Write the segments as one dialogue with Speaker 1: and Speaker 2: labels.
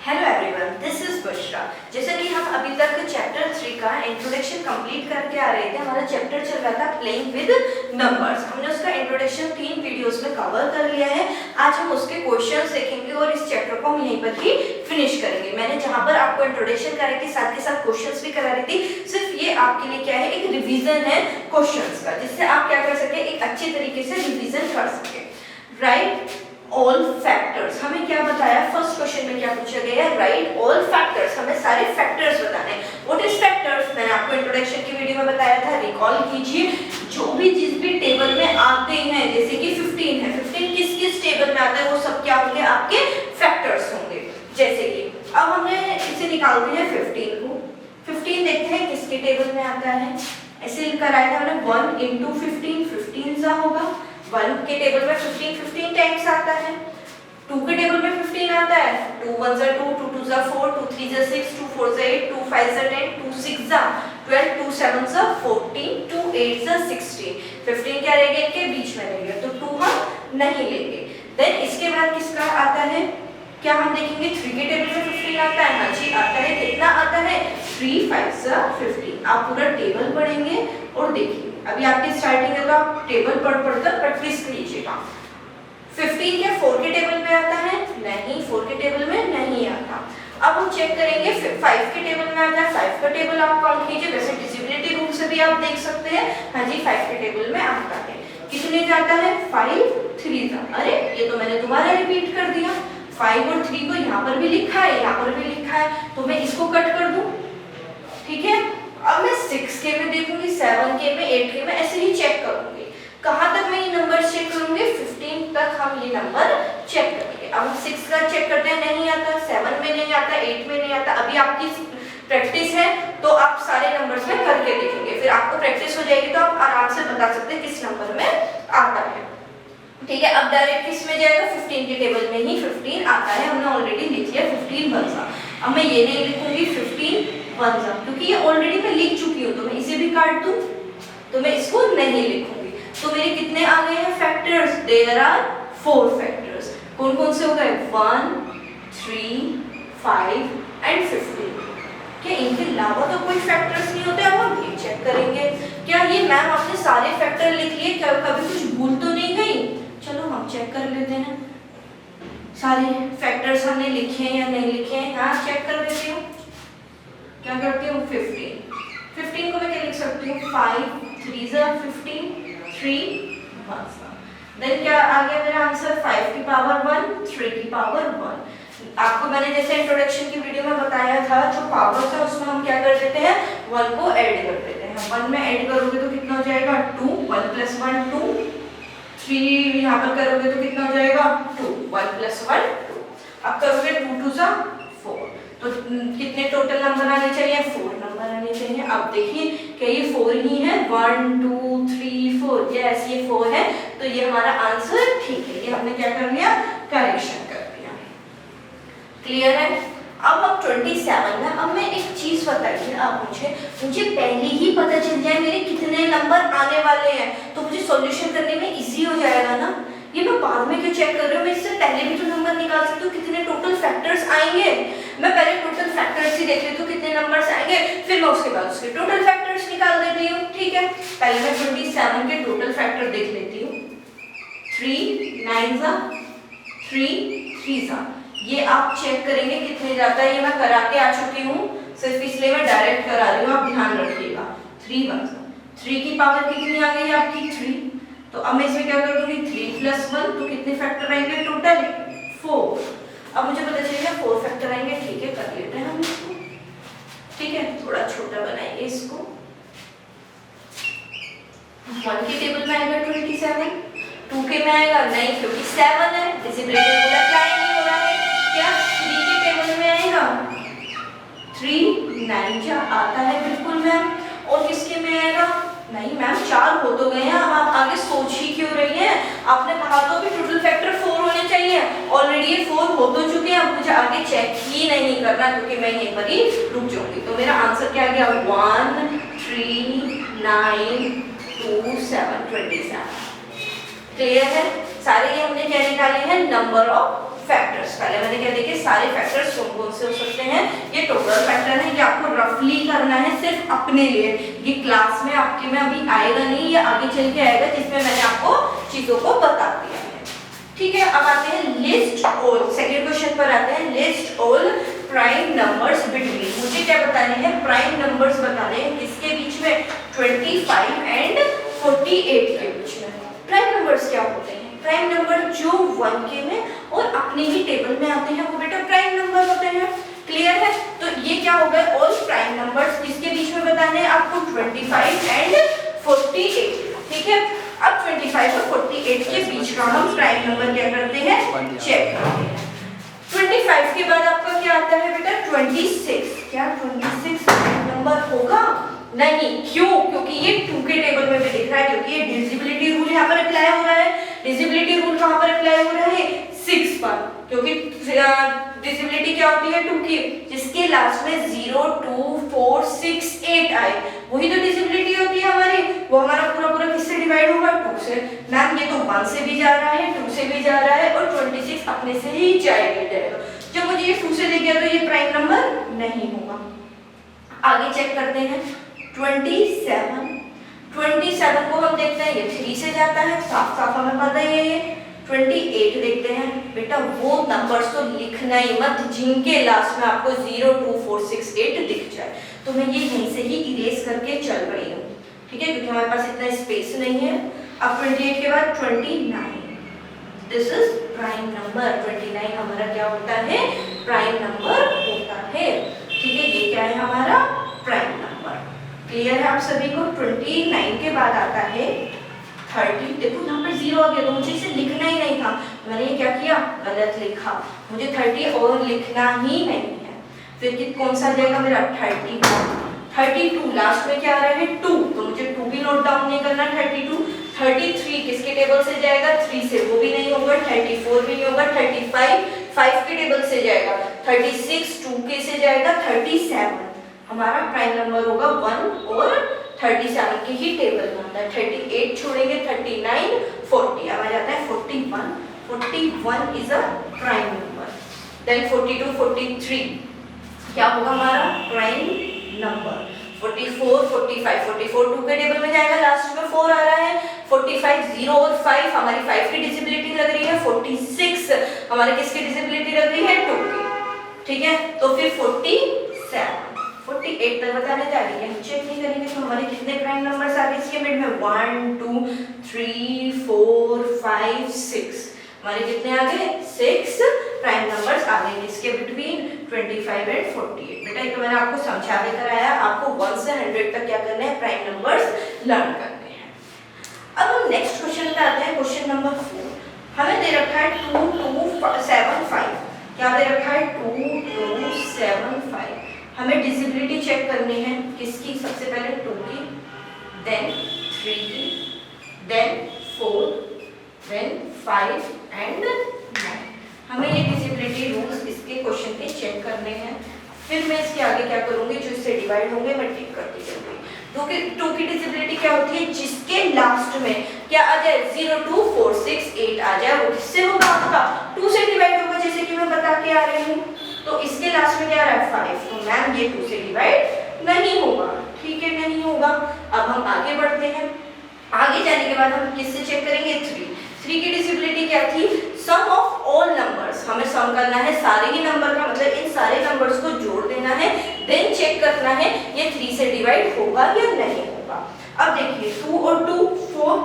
Speaker 1: Hello everyone, this is Bushra. जैसा कि हम अभी तक चैप्टर 3 का इंट्रोडक्शन कंप्लीट करके आ रहे थे, हमारा चैप्टर चल रहा था प्लेइंग विद नंबर्स। हमने उसका इंट्रोडक्शन 3 वीडियोस में कवर कर लिया है। आज हम उसके क्वेश्चंस देखेंगे और इस चैप्टर को हम यहीं पर ही फिनिश करेंगे। मैंने जहां पर आपको इंट्रोडक्शन कराई थी, साथ के साथ क्वेश्चंस भी करा रही थी। सिर्फ ये आपके लिए क्या है, एक रिवीजन है क्वेश्चंस का, जिससे आप क्या कर सके, एक अच्छे तरीके से रिवीजन कर सके। राइट ऑल फैक्टर्स, हमें क्या बताया फर्स्ट क्वेश्चन में, क्या पूछा गया है, राइट ऑल फैक्टर्स, हमें सारे फैक्टर्स बताने हैं। व्हाट इज फैक्टर्स, मैंने आपको इंट्रोडक्शन की वीडियो में बताया था, रिकॉल कीजिए। जो भी जिस भी टेबल में आते हैं, जैसे कि 15 है, 15 किस किस टेबल में आता है, वो सब क्या होंगे, आपके फैक्टर्स होंगे। जैसे कि अब हमने इसे निकाल दिया 15 को, 15 देखते हैं किसके टेबल में आता है। ऐसे कराया था हमने 1 into 15, 15 सा होगा। 1 के टेबल में 15 टाइम्स आता है। 2 के टेबल में 15 आता है, 2 1 जा 2, 2 2 जा 4, 2 3 जा 6, 2 4 जा 8, 2 5 जा 10, 2 6 जा 12, 2 7 जा 14, 2 8 जा 16। 15 क्या रहेगा, इनके बीच में रहेगा, तो 2 हम नहीं लेंगे। देन इसके बाद किसका आता है, क्या हम देखेंगे 3 के टेबल में 15 आता है। हाँ जी आता है, कितना आता है, 3 5 जा 15। आप पूरा टेबल पढ़ेंगे और देखिए, अभी आपकी स्टार्टिंग है तो आप टेबल पढ़कर प्रैक्टिस कीजिएगा। 15 क्या 4 के टेबल में आता है, नहीं 4 के टेबल में नहीं आता। अब हम चेक करेंगे 5 के टेबल में आता है। 5 का टेबल आप काउंट कीजिए, वैसे डिविजिबिलिटी रूल से भी आप देख सकते हैं। हाँ जी 5 के टेबल में आता है, कितने जाता है, 5 3 जा, अरे ये तो मैंने दोबारा रिपीट कर दिया। 5 और 3 को यहाँ पर भी लिखा है, यहाँ पर भी लिखा है, तो मैं इसको कट कर दूं, ठीक है। अब मैं 6 के में देखूंगी, 7 के में, 8 के में, ऐसे ही चेक करूंगी। कहां तक मैं ये नंबर चेक करूंगी, 15 तक हम ये नंबर चेक करेंगे। अब हम 6 का चेक करते हैं, नहीं आता, 7 में नहीं आता, 8 में नहीं आता। अभी आपकी प्रैक्टिस है तो आप सारे नंबर्स में करके देखेंगे, फिर आपको प्रैक्टिस हो जाएगी तो आप आराम से बता सकते हैं किस नंबर में आता है, ठीक है। अब डायरेक्ट किस में जाएगा, 15 के टेबल में ही 15 आता है, हमने ऑलरेडी लिख लिया 15 1 जा। अब मैं ये नहीं लिखूंगी 15 1 जा, क्योंकि ये ऑलरेडी मैं लिख चुकी हूँ, तो मैं इसे भी काट दूं, तो मैं इसको नहीं लिखूंगी। तो मेरे कितने आ गए हैं फैक्टर्स, देयर आर 4 फैक्टर्स। कौन कौन से हो गए, 1 3 5 एंड 15। क्या इनके अलावा तो कोई फैक्टर्स नहीं होते। अब हम ये चेक करेंगे, क्या ये मैम आपने सारे फैक्टर लिख लिए, क्या कभी कुछ भूल तो नहीं गई। चलो हम चेक कर लेते हैं, सारे फैक्टर्स हमने लिखे हैं या नहीं लिखे हैं। हाँ चेक कर लेती हूँ, क्या करती हूँ, 15 को मैं क्या लिख सकती हूँ, 5 3 जा 15, 3 1 जा। देन क्या आ गया मेरा आंसर, 5 की पावर 1, 3 की पावर 1। आपको मैंने जैसे इंट्रोडक्शन की वीडियो में बताया था, जो पावर था उसमें हम क्या कर देते हैं, 1 को ऐड कर देते हैं। 1 में ऐड करोगे तो कितना हो जाएगा, 2, 1 + 1 2, 3 यहाँ पर करोगे तो कितना हो जाएगा, 2, 1 + 1 2। अब करोगे 2 2 जा 4, तो कितने टोटल नंबर आने चाहिए, 4 नंबर आने चाहिए। अब देखिए क्या ये 4 ही है, 1 2 3 4, यस ये 4 है, तो ये हमारा आंसर ठीक है। ये हमने क्या कर लिया, करेक्शन कर दिया। क्लियर है। अब हम 27 में, अब मैं एक चीज बताइए आप मुझे पहले ही पता चल जाए मेरे कितने नंबर आने वाले हैं, तो मुझे सॉल्यूशन करने में इजी हो जाएगा ना। ये मैं बाद में क्यों चेक कर रही हूँ, मैं इससे पहले भी तो नंबर निकाल सकती हूँ, कितने टोटल फैक्टर्स आएंगे। मैं पहले टोटल फैक्टर्स ही देख लेती हूँ, कितने नंबर्स आएंगे, फिर मैं उसके बाद उसके टोटल फैक्टर्स निकाल देती हूँ, ठीक है। पहले मैं 27 के टोटल फैक्टर देख लेती हूँ। 3 9 जा 3 3 जा, ये आप चेक करेंगे कितने जाता है। ये मैं करा के आ चुकी हूँ, सिर्फ इसलिए मैं डायरेक्ट करा रही हूँ, आप ध्यान रखिएगा। 3 1 जा, 3 की पावर कितनी आ गई आपकी, 3। तो अब मैं इसमें क्या कर दूंगी, 3 + 1, तो कितने फैक्टर आएंगे टोटल, 4। अब मुझे पता चलेगा 4 फैक्टर आएंगे, ठीक है कर लेते हैं हम इसको, ठीक है। थोड़ा छोटा बनाएंगे इसको। 1 के टेबल में आएगा 27, 2 के में आएगा नहीं, क्योंकि 7 है, डिविजिबिलिटी रूल अप्लाई नहीं हो रहा है। क्या 3 के टेबल में आएगा, 3 9 जा आता है बिल्कुल मैम। और किसके में आएगा, नहीं मैम 4 हो तो गए हैं, अब आप आगे सोच ही क्यों रही हैं। आपने कहा तो भी टोटल फैक्टर 4 होने चाहिए, ऑलरेडी ये 4 हो तो चुके हैं, अब मुझे आगे चेक ही नहीं करना, क्योंकि मैं यहीं पर ही रुक जाऊंगी। तो मेरा आंसर क्या गया, 1 3 9 2 7 27। क्लियर है। सारे ये हमने क्या निकाले हैं, नंबर ऑफ फैक्टर्स। पहले मैंने क्या देखे, सारे फैक्टर्स कौन कौन से हो सकते हैं। ये टोटल फैक्टर है, ये आपको रफली करना है सिर्फ अपने लिए, ये क्लास में आपके में अभी आएगा नहीं, ये आगे चल के आएगा जिसमें मैंने आपको चीजों को बता दिया है। ठीक है, अब आते हैं लिस्ट ऑल, सेकंड क्वेश्चन पर आते हैं। List all prime numbers between, मुझे क्या बताने हैं, प्राइम नंबर्स बताने हैं किसके बीच में, 25 एंड 48 के बीच में। प्राइम नंबर्स क्या होते हैं, प्राइम नंबर जो 1 के में और अपने ही टेबल में आते हैं वो बेटा प्राइम नंबर होते हैं। क्लियर है, तो ये क्या हो गए, ऑल प्राइम नंबर्स किसके बीच में बताने हैं आपको, 25 एंड 48। ठीक है, अब 25 और 48 के बीच का हम प्राइम नंबर क्या करते हैं, चेक करते हैं। 25 के बाद आपका क्या आता है बेटा, 26। क्या 26 प्राइम नंबर होगा, नहीं, क्यों, क्योंकि ये 2 के टेबल में भी दिख रहा है, क्योंकि ये डिविजिबिलिटी रूल यहाँ पर अप्लाई हो रहा है। डिविजिबिलिटी रूल कहाँ पर अप्लाई हो रहा है, 6 पर, क्योंकि डिविजिबिलिटी क्या होती है 2 की, जिसके लास्ट में 0, 2, 4, 6, 8 आए, वही तो डिविजिबिलिटी होती है हमारी। वो हमारा पूरा पूरा किससे डिवाइड होगा, 2 से। मैम ये तो 1 से भी जा रहा है, 2 से भी जा रहा है, और 26 अपने से ही जाएगा। जब मुझे ये 2 से दिख गया तो ये प्राइम नंबर नहीं होगा। आगे चेक करते हैं, 27 को हम देखते हैं, ये 3 से जाता है, साफ साफ हमें पता ही है ये। 28 देखते हैं, बेटा वो नंबर्स तो लिखना ही मत जिनके लास्ट में आपको 0, 2, 4, 6, 8 दिख जाए, तो मैं ये यहीं से ही इरेज करके चल रही हूँ। ठीक है, क्योंकि हमारे पास इतना स्पेस नहीं है। अब 28 के बाद 29, दिस इज प्राइम नंबर। 29 हमारा क्या होता है, प्राइम नंबर होता है। ठीक है, ये क्या है हमारा प्राइम नंबर। क्लियर है आप सभी को। 29 के बाद आता है 30। देखो यहाँ पर 0 आ गया, तो मुझे इसे लिखना ही नहीं था, मैंने ये क्या किया, गलत लिखा। मुझे 30 और लिखना ही नहीं है। फिर कौन सा जाएगा मेरा, 32। लास्ट में क्या आ रहा है, 2, तो मुझे 2 भी नोट डाउन नहीं करना। 32, 33 किसके टेबल से जाएगा, 3 से, वो भी नहीं होगा। 34 भी नहीं होगा। 35 5 के टेबल से जाएगा। 36 2 के से जाएगा। 37 हमारा प्राइम नंबर होगा 1 और 37 के ही टेबल में आता है। 38 छोड़ेंगे, 39 40 अब आ जाता है 41। 41 is a prime number. Then 42 43 क्या होगा हमारा प्राइम नंबर। 44 45 44 2 के टेबल में जाएगा, लास्ट में 4 आ रहा है। 45 0 और 5 हमारी 5 की डिजिबिलिटी लग रही है। 46 हमारे किसकी डिजिबिलिटी लग रही है, 2 की। ठीक है, तो फिर 47 48 तक बताने जा रही है। चेक नहीं करेंगे तो हमारे कितने प्राइम नंबर्स आ गए इसके मिड में, 1 2 3 4 5 6 हमारे कितने आ गए, 6 प्राइम नंबर्स आ गए इसके बिटवीन 25 एंड 48। बेटा ये तो मैंने आपको समझा देकर आया, आपको 1 से 100 तक क्या करना है, प्राइम नंबर्स लर्न करने हैं। अब हम नेक्स्ट क्वेश्चन पे आते हैं, क्वेश्चन नंबर 4। हमें दे रखा है 2 2 7 5। क्या दे रखा है, 2 2 7 5। हमें डिजिबिलिटी चेक करनी है किसकी, सबसे पहले 2 की, देन 3 की, देन 4, देन 5 एंड 9। हमें ये डिजिबिलिटी रूल्स इसके क्वेश्चन के चेक करने हैं। फिर मैं इसके आगे क्या करूंगी, जो इससे डिवाइड होंगे मैं टिक करती जाऊंगी। 2 की डिजिबिलिटी क्या होती है, जिसके लास्ट में क्या आ जाए, 0 2 4 6 8 आ जाए, वो किससे होगा आपका, 2 से डिवाइड होगा, जैसे कि मैं बता के आ रही हूँ। तो इसके लास्ट में क्या आ रहा है 5, तो मैम ये 2 से डिवाइड नहीं होगा। ठीक है, नहीं होगा। अब हम आगे बढ़ते हैं। आगे जाने के बाद हम किससे चेक करेंगे, 3 की डिजिबिलिटी क्या थी, सम ऑफ ऑल नंबर्स। हमें सम करना है सारे ही नंबर का, मतलब इन सारे नंबर्स को जोड़ देना है, देन चेक करना है ये 3 से डिवाइड होगा या नहीं होगा। अब देखिए 2 और 2 4,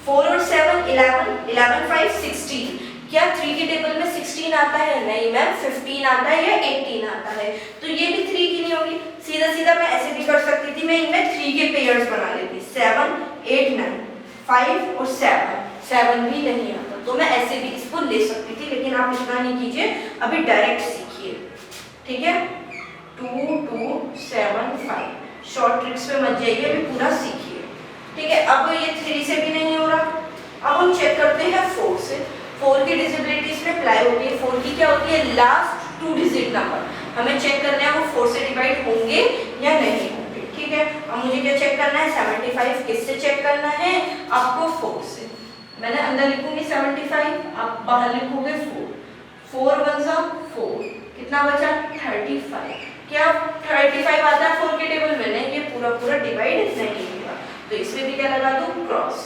Speaker 1: 4 और 7 11, 11 5 16। क्या 3 के टेबल में 16 आता है, नहीं मैम 15 आता है या 18 आता है, तो ये भी 3 की नहीं होगी। सीधा सीधा मैं ऐसे भी कर सकती थी, मैं इनमें 3 के पेयर्स बना लेती, 7 8 9 5 और 7 भी नहीं आता, तो मैं ऐसे भी इसको ले सकती थी, लेकिन आप इतना नहीं कीजिए, अभी डायरेक्ट सीखिए। ठीक है, 2 2 7 5 शॉर्ट ट्रिक्स पे मत जाइए, अभी पूरा सीखिए। ठीक है, अब ये 3 से भी नहीं हो रहा। अब हम चेक करते हैं 4 से। 4 की डिजिबिलिटी इसमें अप्लाई होती है। 4 की क्या होती है, लास्ट 2 डिजिट नंबर। हमें चेक करना है वो 4 से डिवाइड होंगे या नहीं होंगे। ठीक है, अब मुझे क्या चेक करना है, 75 किससे चेक करना है, आपको 4 से। मैंने अंदर लिखूंगी 75, आप बाहर लिखोगे 4। 4 1 जा 4, कितना बचा 35। क्या 35 आता है 4 के टेबल में? नहीं, ये पूरा पूरा डिवाइड नहीं होगा, तो इसमें भी क्या लगा दूं क्रॉस।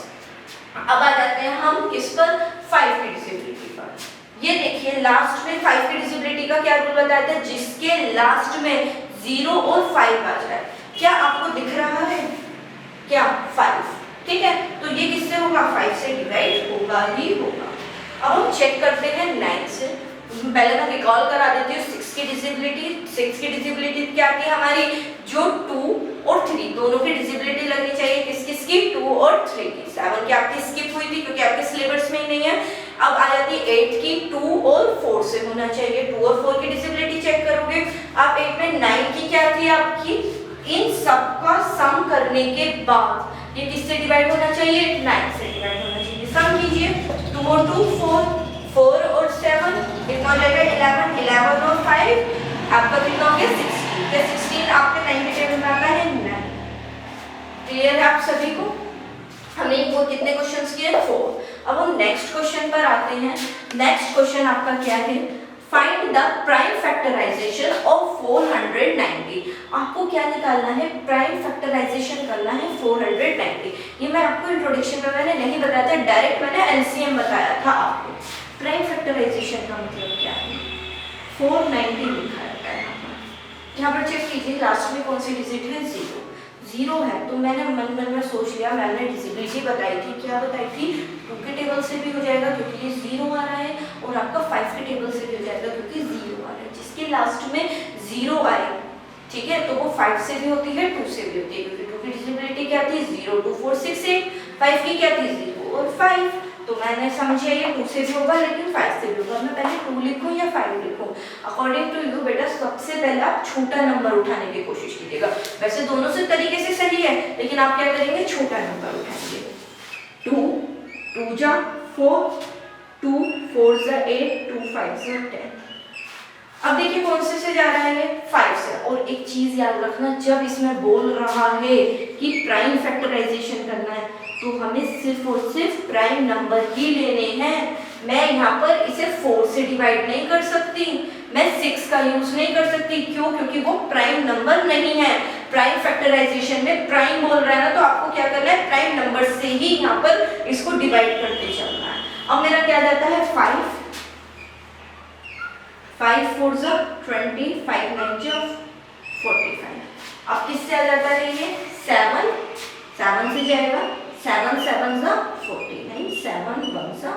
Speaker 1: अब आ जाते हैं हम किस पर, 5 की डिजिबिलिटी पर। ये देखिए लास्ट में 5 की डिजिबिलिटी का क्या रूल बताया था, जिसके लास्ट में 0 और 5 आ जाए। क्या आपको दिख रहा है क्या 5, ठीक है, तो ये किससे होगा 5 से डिवाइड होगा ही होगा। अब हम चेक करते हैं 9 से। पहले मैं रिकॉल करा देती हूँ 6 की डिजिबिलिटी। 6 की डिजिबिलिटी क्या थी हमारी, जो 2 और 3 दोनों की डिजिबिलिटी लगनी चाहिए, किस किस की 2 और 3 की। 7 की आपकी स्किप हुई थी क्योंकि आपके सिलेबस में ही नहीं है। अब आ जाती है 8 की 2 और 4 से होना चाहिए, 2 और 4 की डिजिबिलिटी चेक करोगे। अब 8 में 9 की क्या थी आपकी, इन सबका सम करने के बाद ये किससे डिवाइड होना चाहिए, 9 से डिवाइड होना चाहिए। सम कीजिए, 2 और 2 4, 4 और 7 कितना हो जाएगा 11, 11 और 5 आपका कितना हो गया 16। क्या 16 आपके 9 के टेबल में आता है? 9। क्लियर है आप सभी को? हमने वो कितने क्वेश्चंस किए 4। अब हम नेक्स्ट क्वेश्चन पर आते हैं। नेक्स्ट क्वेश्चन आपका क्या है, find the prime factorisation of 490। आपको क्या निकालना है, प्राइम फैक्टराइजेशन करना है 490। ये मैं आपको इंट्रोडक्शन में मैंने नहीं बताया था, डायरेक्ट मैंने एलसीएम बताया था आपको। प्राइम फैक्टराइजेशन का मतलब क्या है, 490 लिखा रहता है यहाँ पर चेक कीजिए लास्ट में कौन सी डिजिट है, 0 है। तो मैंने मन में सोच लिया, मैंने डिजिबिलिटी बताई थी, क्या बताई थी, 2 के टेबल से भी हो जाएगा क्योंकि ये 0 आ रहा है, और आपका 5 के टेबल से भी हो जाएगा क्योंकि 0 आ रहा है। जिसके लास्ट में 0 आए, ठीक है, तो वो 5 से भी होती है 2 से भी होती है, क्योंकि 2 की डिजिबिलिटी क्या थी 0 2 4 6 8, 5 की क्या थी 0 और 5। तो मैंने समझिए ये 2 से भी होगा लेकिन 5 से भी होगा। मैं पहले 2 लिखूं या 5 लिखूं, अकॉर्डिंग टू यू बेटा सबसे पहले आप छोटा नंबर उठाने की कोशिश कीजिएगा। वैसे दोनों से तरीके से सही है, लेकिन आप क्या करेंगे, छोटा नंबर उठाएंगे। 2 2 जा 4, 2 4 जा 8, 2 5 जा 10। अब देखिए कौन से जा रहा है, 5 से। और एक चीज याद रखना, जब इसमें बोल रहा है कि प्राइम फैक्टराइजेशन करना है तो हमें सिर्फ और सिर्फ प्राइम नंबर ही लेने हैं। मैं यहाँ पर इसे 4 से डिवाइड नहीं कर सकती, मैं 6 का यूज नहीं कर सकती। क्यों? क्योंकि वो प्राइम नंबर नहीं है। प्राइम फैक्टराइजेशन में प्राइम बोल रहा है ना, तो आपको क्या करना है, प्राइम नंबर से ही यहाँ पर इसको डिवाइड करते चलना है। अब मेरा क्या जाता है 5 4 जा 20, 5 9 जा 45। अब किससे आ जाता है ये 7 से जाएगा, 7 7 जा 49, 7 1 जा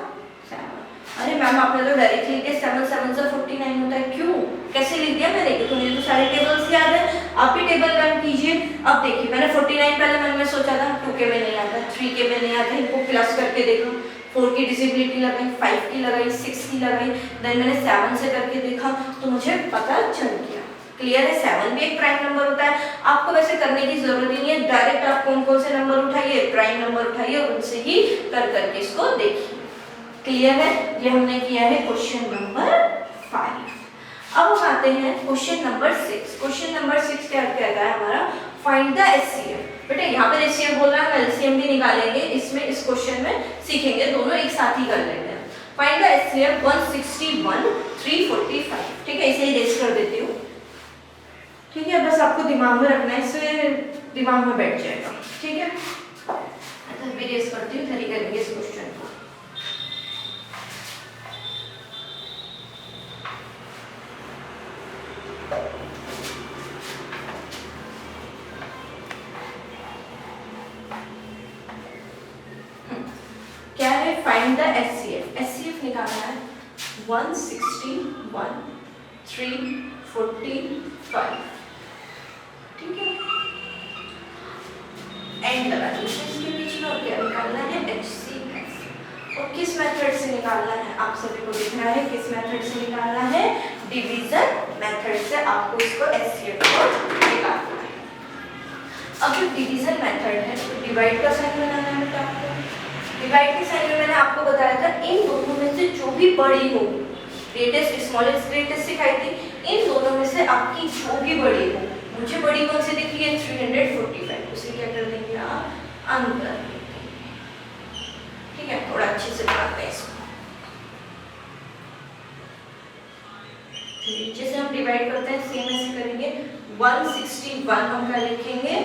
Speaker 1: 7। अरे मैम आपने तो डायरेक्टली लिख दिया 7 7 जा 49 होता है, क्यों कैसे लिख दिया मैंने? क्योंकि मुझे तो सारे टेबल्स याद है। आप भी टेबल रन कीजिए। अब देखिए मैंने 49 पहले मन में सोचा था, 2 के में नहीं आता, 3 के में नहीं आता, इनको प्लस करके देखा, 4 की डिजिबिलिटी लगाई, 5 की लगाई, 6 की लगाई, देन मैंने 7 से करके देखा तो मुझे पता चल गया। क्लियर है, 7 भी एक प्राइम नंबर होता है। आपको वैसे करने की जरूरत ही नहीं है, डायरेक्ट आप कौन कौन से नंबर उठाइए, प्राइम नंबर उठाइए और उनसे ही कर करके इसको देखिए। क्लियर है, ये हमने किया है क्वेश्चन नंबर 5। अब हम आते हैं क्वेश्चन नंबर 6। क्वेश्चन नंबर 6 क्या कहता है हमारा, फाइंड द एचसीएफ। बेटा यहाँ पर एचसीएफ बोल रहा है, एलसीएम भी निकालेंगे इसमें, इस क्वेश्चन में सीखेंगे, दोनों एक साथ ही कर लेंगे। Find the HCF 161 345। ठीक है, इसे इरेज कर देती हूँ। ठीक है, बस आपको दिमाग में रखना है, इससे दिमाग में बैठ जाएगा। ठीक है, तो मैं इरेज करती हूँ, फिर करेंगे इस क्वेश्चन को। क्या है, फाइंड द एचसीएफ। एचसीएफ निकालना है 161 345। ठीक है, एंड लगा दीजिए इसके बीच में, और क्या निकालना है एचसीएफ। और किस मेथड से निकालना है, आप सभी को दिख रहा है किस मेथड से निकालना है, डिवीजन मेथड से आपको इसको एचसीएफ को निकालना है। अब जो डिवीजन मेथड है, डिवाइड का साइन बनाना है बेटा आपको। डिवाइड के साइन में मैंने आपको बताया था, इन दोनों में से जो भी बड़ी हो, ग्रेटेस्ट स्मॉलेस्ट ग्रेटेस्ट सिखाई थी, इन दोनों में से आपकी जो भी बड़ी हो, मुझे बड़ी कौन सी दिख रही है 345, उसे क्या कर देंगे आप, अंदर। ठीक है, थोड़ा अच्छे से बनाते हैं इसको। नीचे से हम डिवाइड करते हैं सेम ऐसे करेंगे। 161 हम क्या लिखेंगे,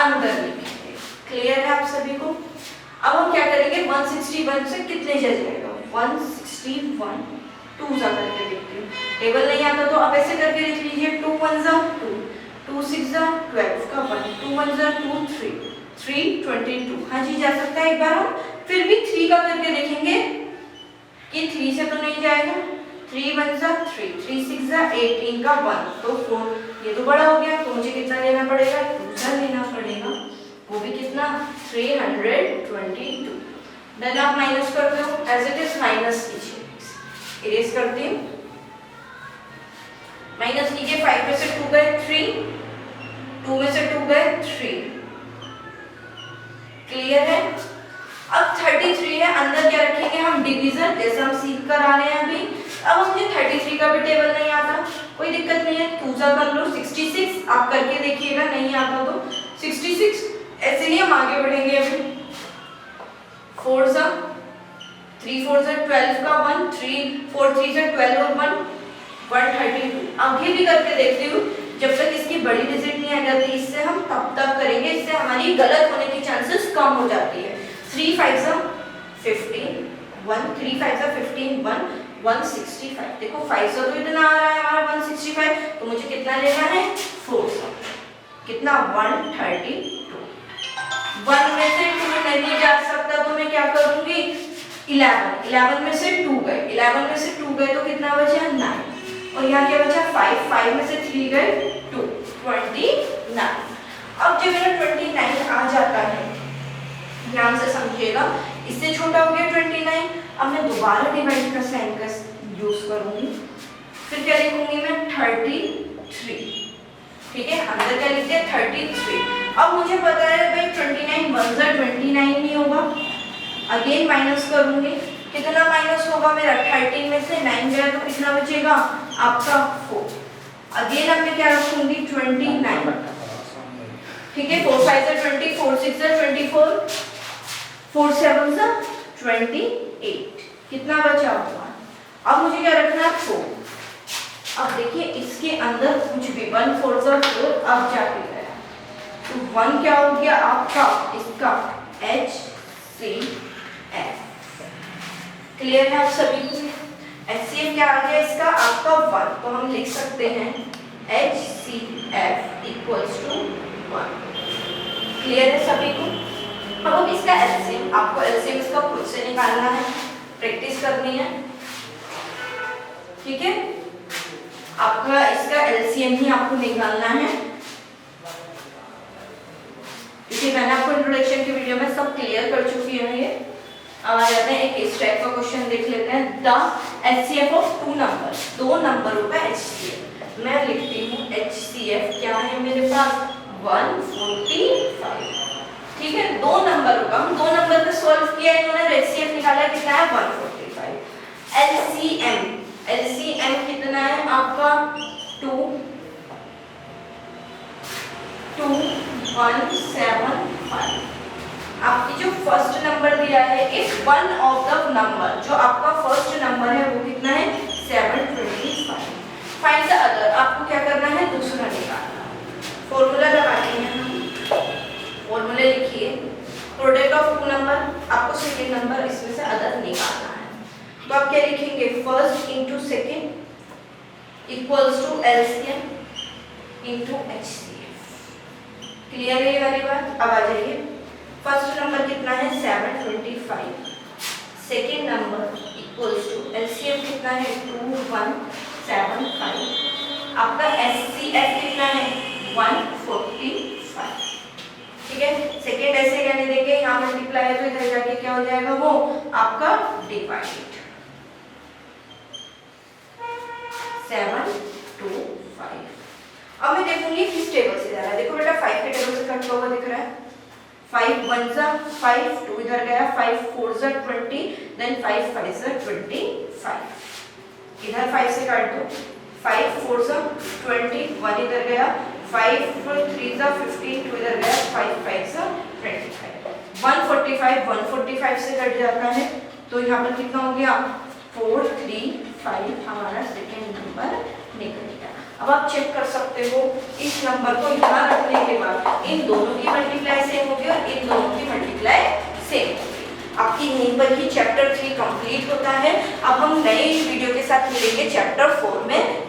Speaker 1: अंदर लिखेंगे। क्लियर है आप सभी को? अब हम क्या करेंगे, 161 से कितने जा जाएगा, 161 2 जा करके देखते हैं। टेबल नहीं आता तो आप ऐसे करके लिख लीजिए, 2 1 जा 2, 2 6 जा 12 का 1, 2 1 जा 2 3, 3 22। हाँ जी जा सकता है। एक बार हम फिर भी 3 का करके देखेंगे कि 3 से तो नहीं जाएगा। 3 1 जा 3, 3 6 जा 18 का 1 तो 4। ये तो बड़ा हो गया, तो मुझे कितना लेना पड़ेगा, 2 जा लेना पड़ेगा, वो भी कितना 322। देन आप माइनस कर दो, एज इट इज माइनस कीजिए, इरेज करती हूँ, माइनस कीजिए। 5 में से 2 गए 3, 2 में से 2 गए 3। क्लियर है? अब 33 है, अंदर क्या रखेंगे हम, डिवीजन, जैसे हम सीख कर आ रहे हैं अभी। अब मुझे 33 का भी टेबल नहीं आता, कोई दिक्कत नहीं है, 2 जा कर लो 66, आप करके देखिएगा, नहीं आता तो 66। ऐसे ही हम आगे बढ़ेंगे अभी। 4 जा 3 4 जा 12 का 1, 3 4 3 जा 12 और 1 132। आगे भी करके देखती हूँ, जब तक इसकी बड़ी डिजिट नहीं आ जाती, इससे हम तब तक करेंगे, इससे हमारी गलत होने की चांसेस कम हो जाती है। 3 5 जा 15 1, 3 5 जा 15 1 165। देखो 5 जा तो इतना आ रहा है हमारा 165, तो मुझे कितना लेना है, 4 जा कितना 132। 1 में से 2 नहीं जा सकता तो मैं क्या करूंगी, 11 11 में से 2 गए, 11 में से 2 गए तो कितना बचा 9, और यहाँ क्या बचा 5, 5 में से 3 गए 2, 29। अब जब मेरा 29 आ जाता है, ध्यान से समझिएगा, इससे छोटा हो गया 29। अब मैं दोबारा डिवाइड का साइन का यूज करूंगी, फिर क्या लिखूंगी मैं 33। ठीक है, अंदर क्या लिखते हैं 33। अब मुझे पता है भाई 29 1 जा 29 नहीं होगा, अगेन माइनस करूंगी, कितना माइनस होगा मेरा, 13 में से 9 गया तो कितना बचेगा आपका 4। अगेन अब मैं क्या रखूंगी 29। ठीक है, 4 5 जा 20, 4 6 जा 24, 4 7 जा 28, कितना बचा हुआ। अब मुझे क्या रखना है 4। अब देखिए इसके अंदर कुछ भी 1 4 जा 4 अब जाके गया, तो 1 क्या हो गया आपका, इसका HCF। क्लियर है आप सभी को? HCF क्या आ गया इसका आपका 1, तो हम लिख सकते हैं HCF इक्वल्स टू 1। क्लियर है सभी को? अब इसका LCM, आपको LCM इसका खुद से निकालना है, प्रैक्टिस करनी है। ठीक है, आपका इसका LCM ही आपको निकालना है, क्योंकि मैंने आपको इंट्रोडक्शन की वीडियो में सब क्लियर कर चुकी है ये। अब आ जाते हैं एक इस टाइप का क्वेश्चन देख लेते हैं, द HCF ऑफ 2 नंबर, 2 नंबरों का HCF। मैं लिखती हूँ HCF क्या है मेरे पास 145। ठीक है, 2 नंबरों का, हम 2 नंबर पे सॉल्व किया, इन्होंने HCF निकाला, कितना है 145। LCM कितना है आपका 2 175। आपकी जो फर्स्ट नंबर दिया है, इस वन ऑफ द नंबर, जो आपका फर्स्ट नंबर है वो कितना है 725। फाइंड द अदर, आपको क्या करना है, दूसरा निकालना। फॉर्मूला लगाते हैं हम, फॉर्मूले लिखिए, प्रोडक्ट ऑफ 2 नंबर, आपको सेकंड नंबर इसमें से अदर निकालना है, तो आप क्या लिखेंगे, first into second equals to LCM into HCF। Clear है ये वाली बात? अब आ जाइए, फर्स्ट नंबर कितना है 725, second number equals to LCM कितना है 2175, आपका HCF कितना है 145। ठीक है, सेकेंड ऐसे रहने देंगे, यहाँ मल्टीप्लाई है तो इधर जाके क्या हो जाएगा, वो आपका डिवाइड 725। अब मैं देखूंगी किस टेबल से जा रहा है। देखो बेटा 5 के टेबल से कट हुआ दिख रहा है, 5 1 जा 5, 2 इधर गया, 5 4 जा 20, देन 5 5 जा 25, इधर 5 से काट दो, 5 4 जा 20, 1 इधर गया, 5 3 जा 15, 2 इधर गया, 5 5 जा 25, 145 145 से कट जाता है, तो यहाँ पर कितना हो गया 435 हमारा सेकेंड नंबर निकलेगा। अब आप चेक कर सकते हो इस नंबर को यहाँ रखने के बाद इन दोनों की मल्टीप्लाई सेम होगी और इन दोनों की मल्टीप्लाई सेम होगी। आपकी यहीं पर ही चैप्टर 3 कंप्लीट होता है। अब हम नए वीडियो के साथ मिलेंगे चैप्टर 4 में।